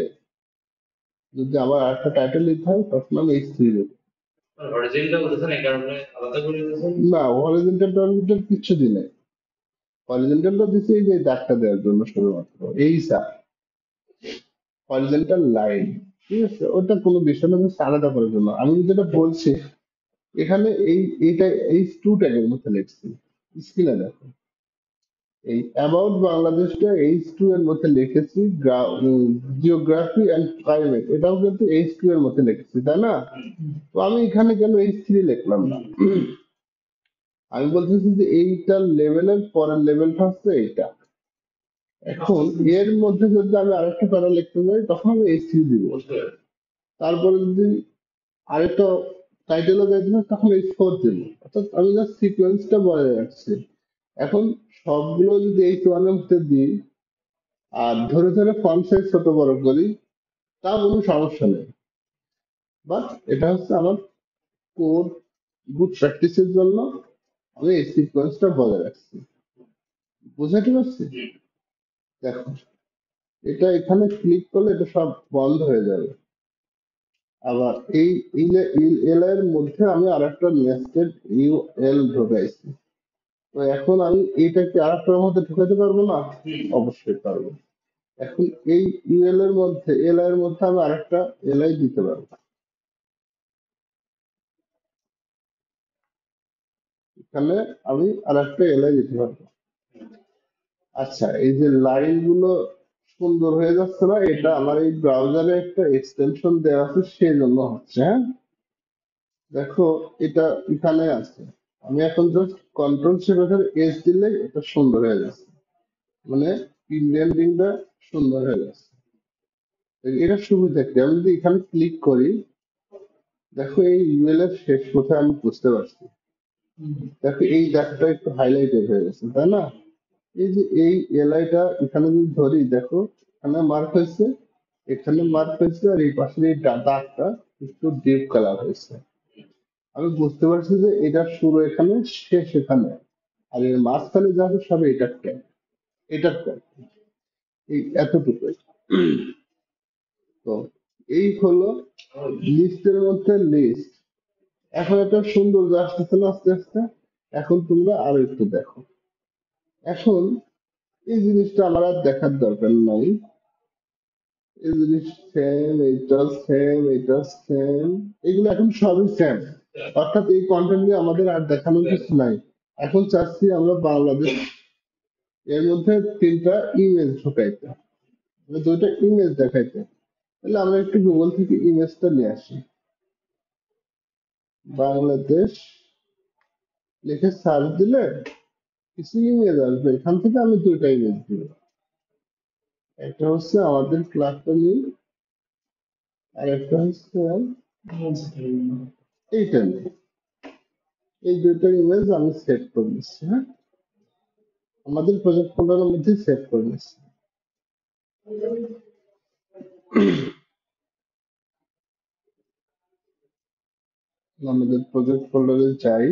যদি আবার আরেকটা টাইটেল দিতে হয় তখন আমি H3 দেবো। না, হরিজন্টাল টরিজন্টাল কিচ্ছু দিই নাই। হরিজন্টালটা দিচ্ছি এই যে দাগটা দেওয়ার জন্য শুধুমাত্র, এই হরিজন্টাল লাইন, ঠিক আছে, ওটা কোনো বিষয় না, just আলাদা করার জন্য আমি যেটা বলছি। এখানে এইটা H2 ট্যাগের মধ্যে লিখছি, স্ক্রিনে দেখো, এই অ্যাবাউট বাংলাদেশটা H2 এর মধ্যে লিখেছি, জিওগ্রাফি এন্ড ক্লাইমেট এটাও কিন্তু H2 এর মধ্যে লিখেছি, তাই না? তো আমি এখানে কেন H3 লিখলাম না? আমি বলতেছি যে এইটার লেভেলের পরের লেভেলটা হচ্ছে এইটা। এখন এর মধ্যে যদি আমি আরেকটা প্যারা লিখতে যাই তখন আমি H3 দিব, তারপরে যদি আরেকটা টাইটেলও যাইতে হয় তখন H4 দিব, অর্থাৎ আমি জাস্ট সিকোয়েন্সটা বজায় রাখছি। এখন সবগুলো যদি H1 এর মধ্যে দিই আর ধরে ধরে ফন্ট সাইজ ছোট বড় করি, তা কোনো সমস্যা নেই। বাট এটা হচ্ছে আমার কোড গুড প্র্যাকটিসের জন্য আমি এই সিকোয়েন্সটা বজায় রাখছি। বুঝাতে পারছি? দেখো, এটা এখানে ক্লিক করলে এটা সব বন্ধ হয়ে যাবে। আবার এই এল এর মধ্যে আমি আরেকটা নেস্টেড ইউএল ঢোকাইছি। তো এখন আমি এইটাকে আরেকটার মধ্যে ঢোকাতে পারবো না? অবশ্যই পারবো। এখন এই ইউএল এর মধ্যে, এল এর মধ্যে আমি আরেকটা এলআই দিতে পারবো, এখানে আমি আরেকটা এলআই দিতে পারবো। আচ্ছা, এই যে লাইন গুলো সুন্দর হয়ে যাচ্ছে না, এটা আমার এই ব্রাউজারে একটা এক্সটেনশন দেওয়া আছে সেই জন্য হচ্ছে, হ্যাঁ। দেখো, এটা এখানে আছে, আমি এখন জাস্ট কন্ট্রোল শিফট এস দিলে এটা সুন্দর হয়ে যাচ্ছে, মানে ইন্ডেন্টিংটা সুন্দর হয়ে যাচ্ছে। এটা সুবিধা কি, আমি যদি এখানে ক্লিক করি, দেখো এই ইউএল এর শেষ কোথায় আমি বুঝতে পারছি। দেখো এই দাগটা একটু হাইলাইটেড হয়ে গেছে, তাই না? এই যে এই এলআইটা এখানে যদি ধরি, দেখো এখানে মার্ক হয়েছে, এখানে মার্ক হয়েছে, আর এই পাশের এই দাগটা একটু ডিপ কালার হয়েছে। আমি বুঝতে পারছি যে এটা শুরু এখানে, শেষ এখানে, আর এর মাঝখানে যা আছে সব এটার ট্যাগ, এটার ট্যাগ, এই এতটুকুই। তো এই হলো লিস্টের মধ্যে লিস্ট। এখন একটা সুন্দর আসতেছে না আস্তে আস্তে? এখন তোমরা আরো একটু দেখো। এখন এই জিনিসটা আমার আর দেখার দরকার নাই, এই জিনিস সেম, এটা সেম, এটা সেম, এগুলো এখন সবই সেম। অর্থাৎ এই কন্টেন্ট নিয়ে আমাদের আর দেখানোর কিছু নাই। এখন চাচ্ছি আমরা বাংলাদেশ, এর মধ্যে তিনটা ইমেজ ঢুকাইতে, মানে দুইটা ইমেজ দেখাইতে। তাহলে আমরা একটু গুগল থেকে ইমেজটা নিয়ে আসি, বাংলাদেশ লিখে সার্চ দিলে কিছু ইমেজ আসবে, এখান থেকে আমি দুইটা ইমেজ দিব। একটা হচ্ছে আমাদের ক্লাসটা নিয়ে, আর একটা হচ্ছে এইটা নিয়ে। এই দুইটা ইমেজ আমি সেট করে দিচ্ছি, হ্যাঁ। আমাদের প্রজেক্ট ফোল্ডারের মধ্যে সেভ করে নিচ্ছি। আমাদের প্রজেক্ট ফোল্ডারে যাই,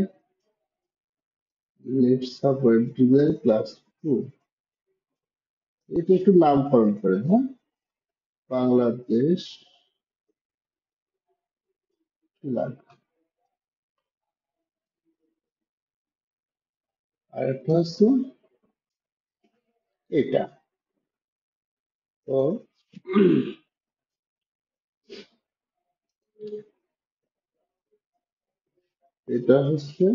let's sub web design class 2, এটা একটু নামকরণ করে, হ্যাঁ, বাংলাদেশ ফ্ল্যাগ। আর একটা হচ্ছে এটা। তো এটা হচ্ছে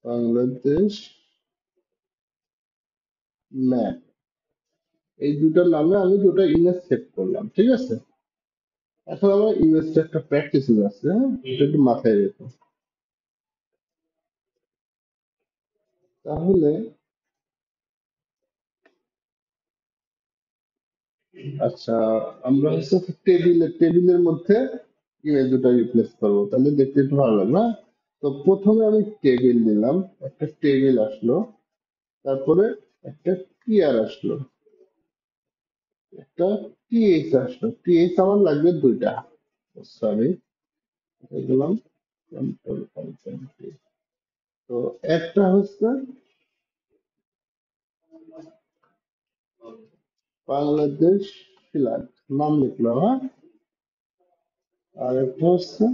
বাংলাদেশ ম্যাপ। এই দুটার নামে আমি দুটো ইমেজ সেভ করলাম, ঠিক আছে। এখন আমার ইমেজটা একটা প্র্যাকটিস আছে, হ্যাঁ, এটা একটু মাথায় রেখো। তাহলে আচ্ছা, আমরা হচ্ছে টেবিলের মধ্যে ইমেজ দুটো রিপ্লেস করবো, তাহলে দেখতে একটু ভালো লাগবে, না? তো প্রথমে আমি টেবিল দিলাম, একটা টেবিল আসলো, তারপরে একটা টিআর আসলো, একটা টিএইচ আসলো। টিএইচ আমার লাগবে দুইটা, সরি, দিলাম কন্ট্রোল কনসেন্ট্রি। তো একটা হচ্ছে বাংলাদেশ ফ্ল্যাগ, নাম লিখলাম, হ্যাঁ। আর একটা হচ্ছে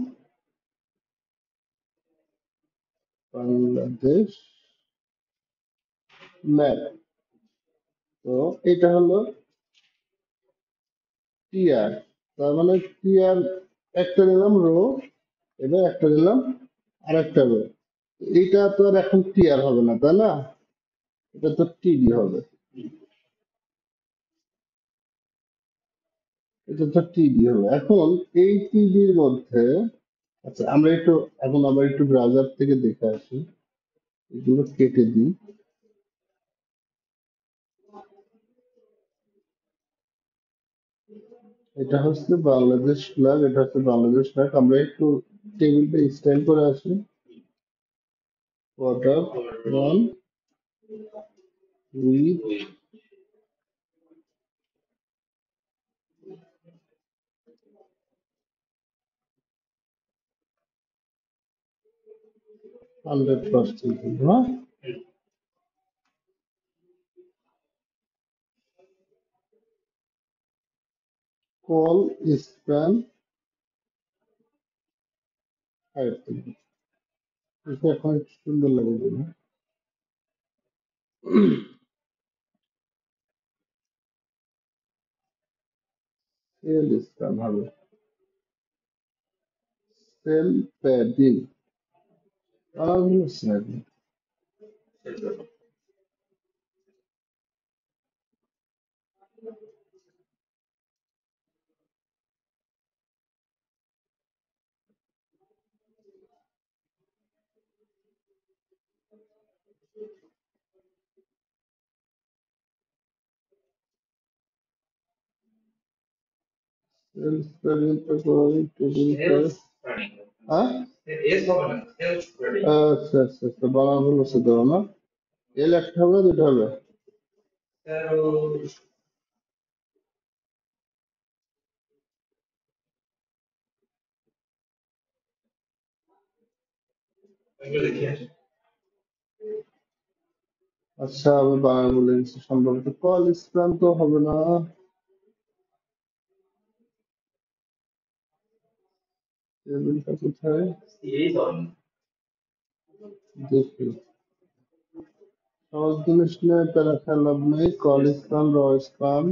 বাংলাদেশ ম্যাপ। তো এটা হলো টিআর, তার মানে টিআর একটা নিলাম রো, এবার একটা নিলাম আর একটা রো। এইটা তো আর এখন টিআর হবে না, তাই না? এটা তো টিডি হবে, এটা তো টিডি হবে। এখন এই টিডির মধ্যে, আচ্ছা আমরা একটু এখন আবার একটু ব্রাউজার থেকে দেখে আসি, এগুলো কেটে দিই। এটা হচ্ছে বাংলাদেশ ফ্ল্যাগ, এটা হচ্ছে বাংলাদেশ ফ্ল্যাগ। আমরা একটু টেবিলটা স্টাইল করে আসি। কোয়ার্টার ওয়ান উইথ 100%, হ্যাঁ। কল স্প্যান হাইট, এটা এখন একটু সুন্দর লাগে না? সেল স্প্যান হবে, সেল প্যাডিং, আর হচ্ছে নাকি? সেল প্যাডিং তো করে টেবিল, হ্যাঁ। আচ্ছা আচ্ছা আচ্ছা, বাংলা ভুল হচ্ছে তো না। এল একটা হবে না, দুটো হবে? আচ্ছা, আমি বাংলা বলে দিচ্ছি, সম্ভবত কল স্প্যান তো হবে না। টেবিলটা কোথায় দেখি, সহজ জিনিস নিয়ে প্যারা খেয়াল লাভ নেই। কল স্প্যান, র span,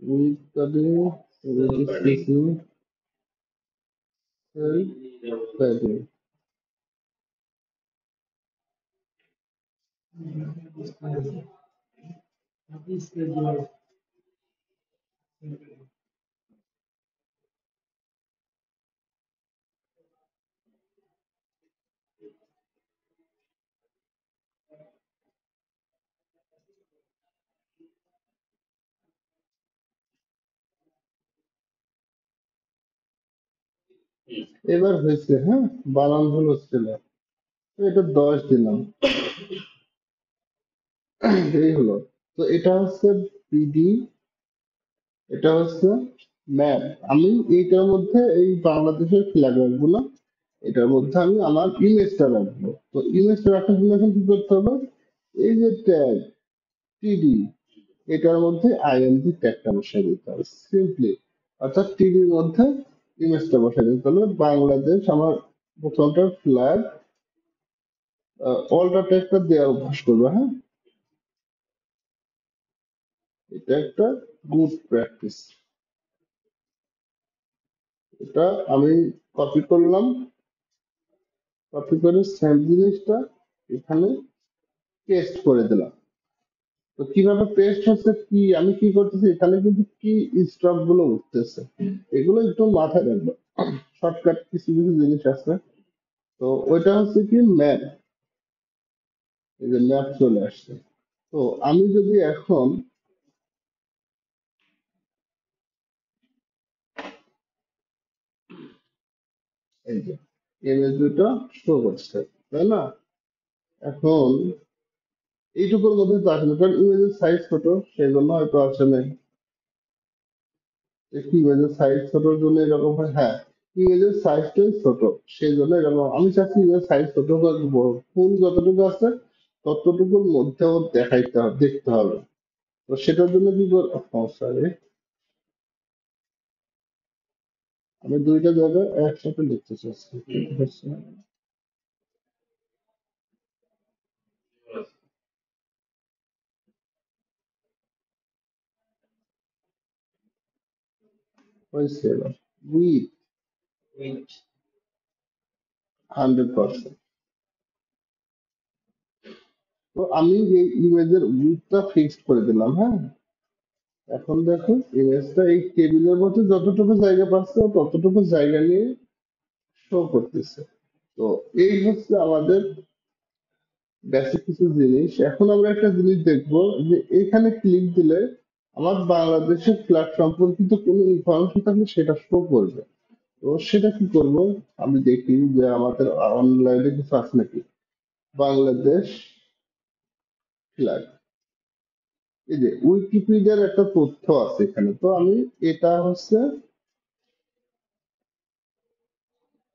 with padding, spacing, sell padding. এবার হয়েছে, হ্যাঁ, বানান ভুল হচ্ছিল। এটা 10 দিলাম, এই হলো। তো এটা হচ্ছে পিডি, এটা হচ্ছে ম্যাপ। আমি এইটার মধ্যে এই বাংলাদেশের ফ্ল্যাগ রাখবো না, এটার মধ্যে আমি আমার ইমেজটা রাখবো। তো ইমেজটা রাখার জন্য এখন কি করতে হবে, এই যে ট্যাগ টিডি, এটার মধ্যে আইএনজি ট্যাগটা বসাই দিতে হবে সিম্পলি। অর্থাৎ টিডির মধ্যে ইমেজটা বসাই দিতে হবে বাংলাদেশ, আমার প্রথমটা ফ্ল্যাগ, অলটা ট্যাগটা দেওয়া অভ্যাস করবে, হ্যাঁ। এটা একটা গুড প্র্যাকটিস। এটা আমি কপি করলাম, কপি করে সেম জিনিসটা এখানে পেস্ট করে দিলাম। তো কিভাবে পেস্ট হচ্ছে, কি আমি কি করতেছি, এখানে কিন্তু কি স্টক গুলো উঠতেছে, এগুলো একটু মাথায় রাখবো। শর্টকাট কিছু কিছু জিনিস আছে। তো ওইটা হচ্ছে কি ম্যাপ, এই যে ম্যাপ চলে আসছে। তো আমি যদি এখন এই যে ইমেজ দুটো শো করছে, তাই না? এখন এইটুকুর মধ্যে তো আসলে, কারণ ইমেজের সাইজ ছোট, সেই জন্য হয়তো আসলে একটি ইমেজের সাইজ ছোটর জন্য এরকম হয়, হ্যাঁ। ইমেজের সাইজটাই ছোট, সেই জন্য এরকম। আমি চাচ্ছি ইমেজের সাইজ ছোট হোক আর বড়, ফুল যতটুকু আছে ততটুকুর মধ্যেও দেখাইতে হবে, দেখতে হবে। তো সেটার জন্য কি সরি, আমি দুইটা জায়গায় একসাথে লিখতে চাচ্ছি, ঠিক আছে? হয়েছে এবার উইথ 100%। তো আমি এই ইমেজের উইথটা ফিক্সড করে দিলাম, হ্যাঁ। এখন দেখো ইমেজটা এই টেবিলের মধ্যে যতটুকু জায়গা পাচ্ছে ও ততটুকু জায়গা নিয়ে শো করতেছে। তো এই হচ্ছে আমাদের বেসিক কিছু জিনিস। এখন আমরা একটা জিনিস দেখবো, যে এখানে ক্লিক দিলে আমার বাংলাদেশের ফ্ল্যাট সম্পর্কিত কোনো ইনফরমেশন থাকলে সেটা শো করবে। তো সেটা কি করব, আমি দেখি যে আমাদের অনলাইনে কিছু আছে নাকি। বাংলাদেশ ফ্ল্যাগ, এই যে উইকিপিডিয়ার একটা তথ্য আছে এখানে, তো আমি এটা হচ্ছে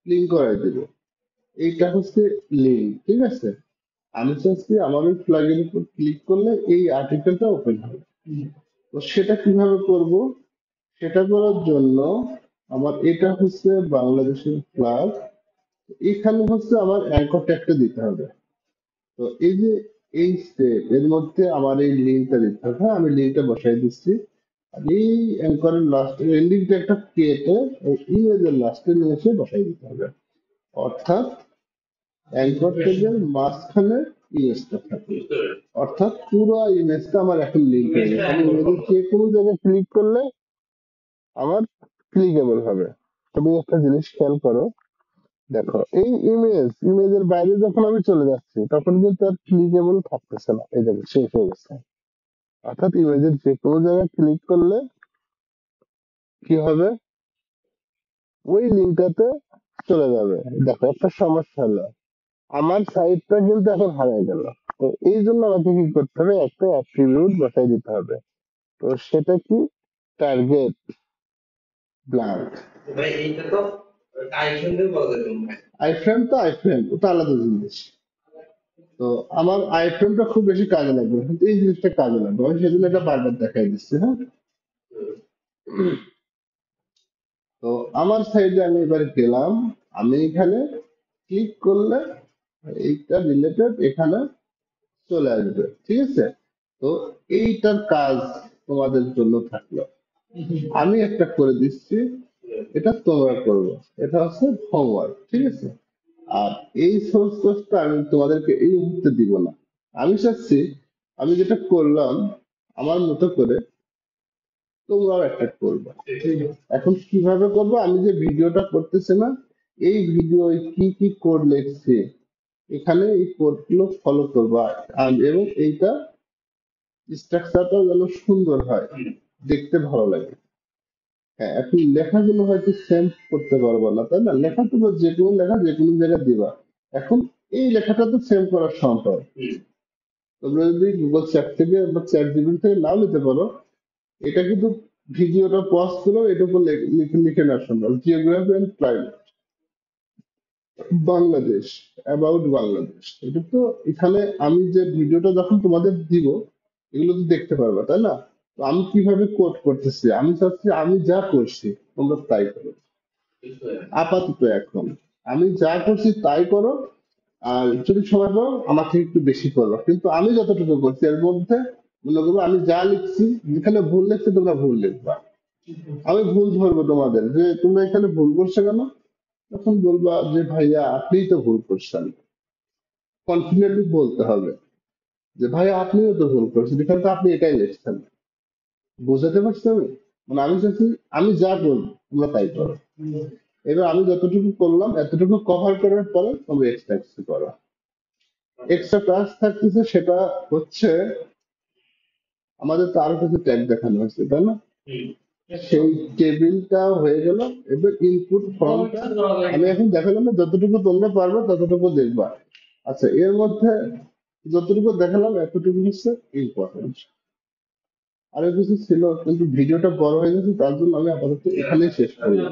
লিঙ্ক করাই দেবো। এইটা হচ্ছে লিঙ্ক, ঠিক আছে। আমি চাচ্ছি আমার ওই ফ্ল্যাগের উপর ক্লিক করলে এই আর্টিকেলটা ওপেন হবে। তো সেটা কিভাবে করব, সেটা করার জন্য আমার এটা হচ্ছে বাংলাদেশের ফ্ল্যাগ, এখানে হচ্ছে আমার অ্যাঙ্কর ট্যাগটা দিতে হবে। তো এই যে এই স্টেপ এর মধ্যে আমার এই লিঙ্কটা দিতে হবে, হ্যাঁ। আমি লিঙ্কটা বসাই দিচ্ছি। আর এই অ্যাঙ্করের লাস্টে এন্ডিং ট্যাগটা কেটে এই ইমেজের লাস্টে নিয়ে এসে বসাই দিতে হবে। অর্থাৎ অ্যাঙ্কর ট্যাগের মাঝখানে ইমেজটা থাকে। অর্থাৎ পুরো ইমেজটা আমার এখন লিঙ্ক হয়ে গেছে, আমি ইমেজের যে কোনো জায়গায় ক্লিক করলে আমার ক্লিকেবল হবে। তুমি একটা জিনিস খেয়াল করো, দেখো এই ইমেজের বাইরে যখন আমি চলে যাচ্ছি তখন কিন্তু আর ক্লিকেবল থাকতেছে না, এই দেখো শেষ হয়ে গেছে। অর্থাৎ ইমেজের যে কোনো জায়গায় ক্লিক করলে কি হবে, ওই লিঙ্কটাতে চলে যাবে। দেখো একটা সমস্যা হলো, আমার সাইটটা কিন্তু এখন হারিয়ে গেল। তো এই জন্য আমাকে কি করতে হবে, একটা অ্যাট্রিবিউট বসাই দিতে হবে। তো সেটা কি, টার্গেট ব্ল্যাঙ্ক। ভাই এইটা তো আইফ্রেম দিয়ে বলা যাবে না। আইফ্রেম তো আইফ্রেম, ওটা আলাদা জিনিস। তো আমার আইফ্রেমটা খুব বেশি কাজে লাগবে না, কিন্তু এই জিনিসটা কাজে লাগবে, আমি সেজন্য এটা বারবার দেখাই দিচ্ছি, হ্যাঁ। তো আমার সাইডে আমি এবার গেলাম, আমি এখানে ক্লিক করলে এইটা রিলেটেড এখানে চলে আসবে, ঠিক আছে। তো এইটার কাজ তোমাদের জন্য থাকলো, আমি একটা করে দিচ্ছি, এটা তোমরা করবে। এটা হচ্ছে হোমওয়ার্ক, ঠিক আছে। আর এই সোর্স কোডটা আমি তোমাদেরকে এই মুহূর্তে দিব না। আমি চাচ্ছি আমি যেটা করলাম আমার মতো করে তোমরাও একটা করবে। এখন কিভাবে করবো, আমি যে ভিডিওটা করতেছি না, এই ভিডিও কি কি কোড লিখছি এখানে এই কোড গুলো ফলো করবা। এবং এইটা স্ট্রাকচারটা যেন সুন্দর হয়, দেখতে ভালো লাগে। হ্যাঁ, এখন লেখাগুলো হয়তো সেম করতে পারবো না, তাই না? লেখা তো যে কোনো লেখা যে কোনো জায়গায় দিবা। এখন এই লেখাটা তো সেভ করা সম্ভব। তোমরা যদি গুগল চ্যাট থেকে বা চ্যাট জিপিটি থেকে নাও নিতে পারো, এটা কিন্তু ভিডিওটা পজ করে এটার উপর লিখে লিখে নেওয়া সম্ভব। Geography and climate Bangladesh, about Bangladesh, এটা তো এখানে আমি যে ভিডিওটা যখন তোমাদের দিব এগুলো তো দেখতে পারবে, তাই না? তো আমি কিভাবে কোড করতেছি, আমি চাচ্ছি আমি যা করছি তোমরা তাই করো আপাতত। এখন আমি যা করছি তাই করো, আর যদি সময় পাও আমার থেকে একটু বেশি করো, কিন্তু আমি যতটুকু করছি এর মধ্যে মনে করবো আমি যা লিখছি, যেখানে ভুল লিখছি তোমরা ভুল লিখবা, আমি ভুল ধরবো তোমাদের যে তোমরা এখানে ভুল করছো কেন, তখন বলবা যে ভাইয়া আপনিই তো ভুল করছেন। কনফিডেন্টলি বলতে হবে যে ভাইয়া আপনিও তো ভুল করছেন, এখানে তো আপনি এটাই লিখছেন। বোঝাতে পারছি আমি? মানে আমি চাচ্ছি আমি যা করবো তোমরা তাই করো। এবার আমি যতটুকু করলাম এতটুকু কভার করার পরে তোমরা এক্সট্রা কিছু করো। এক্সট্রা কাজ থাকতেছে সেটা হচ্ছে আমাদের তো আরো কিছু ট্যাগ দেখানো হয়েছে, তাই না? সেই টেবিলটা হয়ে গেল। এবার ইনপুট ফর্মটা আমি এখন দেখালাম না, যতটুকু তোমরা পারবে ততটুকু দেখবা। আচ্ছা, এর মধ্যে যতটুকু দেখালাম এতটুকু হচ্ছে ইম্পর্টেন্ট। আরো কিছু ছিল কিন্তু ভিডিওটা বড় হয়ে গেছে, তার জন্য আমি আপাতত এখানেই শেষ করলাম।